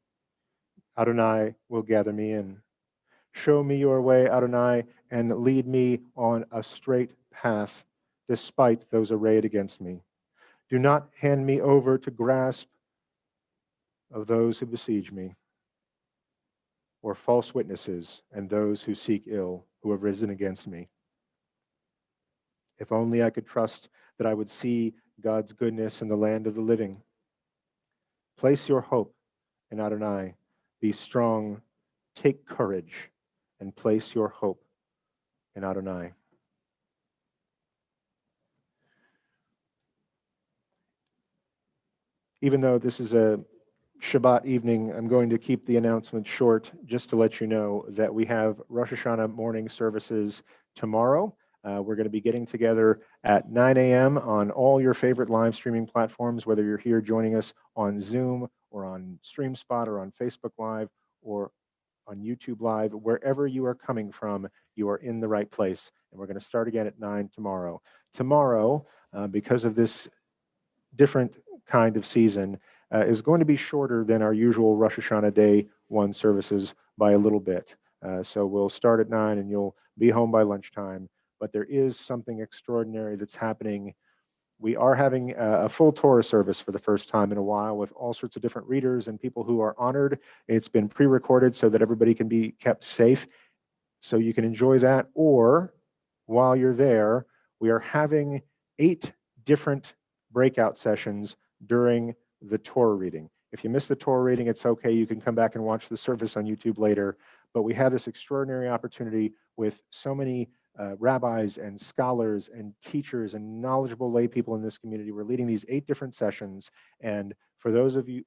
Adonai will gather me in. Show me your way, Adonai, and lead me on a straight path, despite those arrayed against me. Do not hand me over to grasp of those who besiege me, or false witnesses and those who seek ill, who have risen against me. If only I could trust that I would see God's goodness in the land of the living. Place your hope in Adonai. Be strong, take courage, and place your hope in Adonai. Even though this is a Shabbat evening, I'm going to keep the announcement short just to let you know that we have Rosh Hashanah morning services tomorrow. We're going to be getting together at 9 a.m. on all your favorite live streaming platforms, whether you're here joining us on Zoom or on StreamSpot or on Facebook Live or on YouTube Live. Wherever you are coming from, you are in the right place. And we're going to start again at 9 tomorrow. Tomorrow, because of this different kind of season, is going to be shorter than our usual Rosh Hashanah Day 1 services by a little bit. So we'll start at 9 and you'll be home by lunchtime. But there is something extraordinary that's happening. We are having a full Torah service for the first time in a while with all sorts of different readers and people who are honored. It's been pre-recorded so that everybody can be kept safe. So you can enjoy that. Or while you're there, we are having 8 different breakout sessions during the Torah reading. If you missed the Torah reading, it's okay. You can come back and watch the service on YouTube later. But we have this extraordinary opportunity with so many rabbis and scholars and teachers and knowledgeable lay people in this community. We're leading these 8 different sessions. And for those of you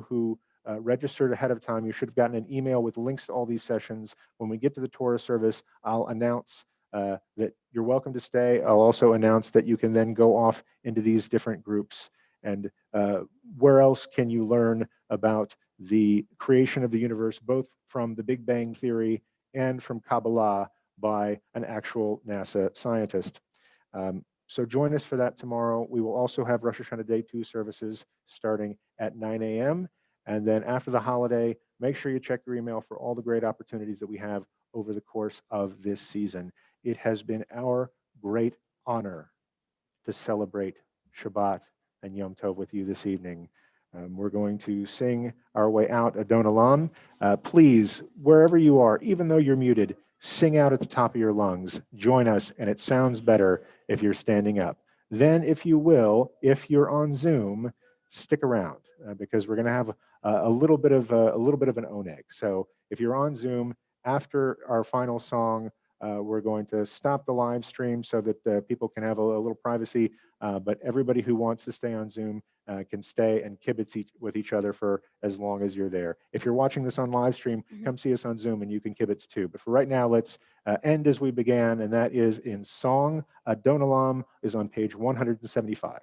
who registered ahead of time, you should have gotten an email with links to all these sessions. When we get to the Torah service, I'll announce that you're welcome to stay. I'll also announce that you can then go off into these different groups. And where else can you learn about the creation of the universe, both from the Big Bang Theory and from Kabbalah by an actual NASA scientist? So join us for that tomorrow. We will also have Rosh Hashanah Day 2 services starting at 9 a.m. And then after the holiday, make sure you check your email for all the great opportunities that we have over the course of this season. It has been our great honor to celebrate Shabbat and Yom Tov with you this evening. We're going to sing our way out, Adon Olam. Please, wherever you are, even though you're muted, sing out at the top of your lungs. Join us, and it sounds better if you're standing up. Then, if you will, if you're on Zoom, stick around because we're going to have a little bit of an oneg. So, if you're on Zoom after our final song, we're going to stop the live stream so that people can have a little privacy. But everybody who wants to stay on Zoom can stay and kibitz with each other for as long as you're there. If you're watching this on live stream, come see us on Zoom and you can kibitz too. But for right now, let's end as we began, and that is in song. Adon Olam is on page 175.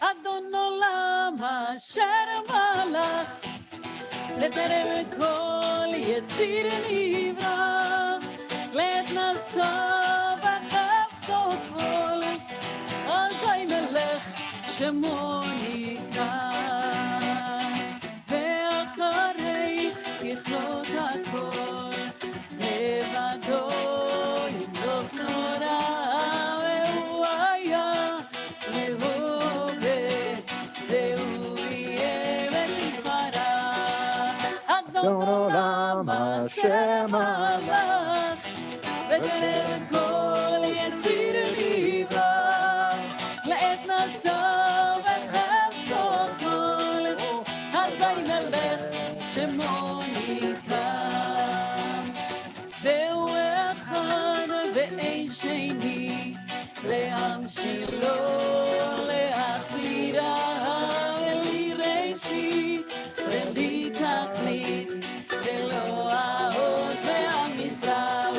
אדון עולם אשר מלך לטרם כל יציר נברא לעת נשא וחפצו כל אזי מלך שמו נקרא ואחרי ככלות הכל לבדו ימלוך נורא והוא היה Adon Olam Asher Malach בטרם כל יציר נברא לעת נשא וחפצו כל אזי מלך שמו נקרא והוא אחד ואין שני להמשילו להכבירה לי ראשית ולי תכלית ולא העוז והמשרה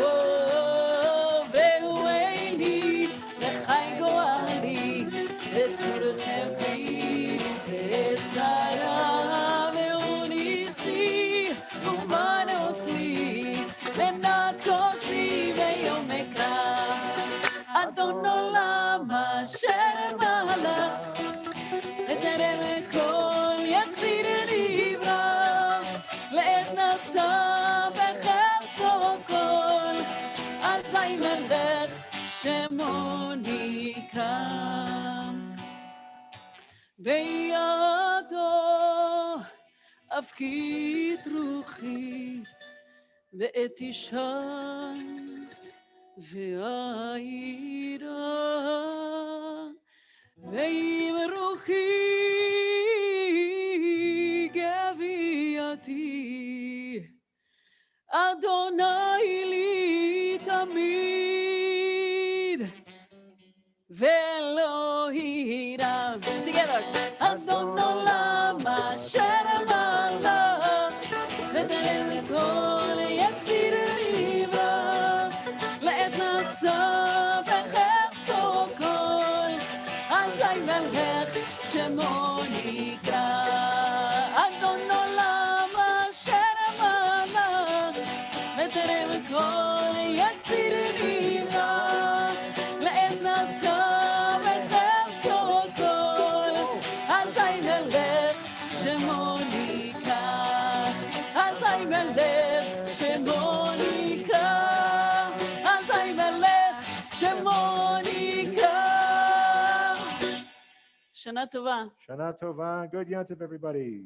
והוא עיני וחי גואלי וצור חברי וצרה והוא ניסי ומנוס לי מנת כוסי ויום אקרא אדון עולם אשר מלך לטרם כל יציר נברא לעת נשא וחפצו כל אזי מלך שמו נקרא בידו אפקיד רוחי ואת אישה והעירה ועם רוחי גוויתי אדוני לי תמיד ולא יירא together אדון עולם אשר מלך לטרם כל יציר נברא לעת נשא וחפצו כל אזי מלך שמו נקרא אדון עולם אשר מלך לטרם כל יציר נברא לעת נשא וחפצו כל אזי מלך שמו נקרא אזי מלך שמו נקרא אזי מלך שמו נקרא שנה טובה Shana Tova. Good Yom Tov, everybody.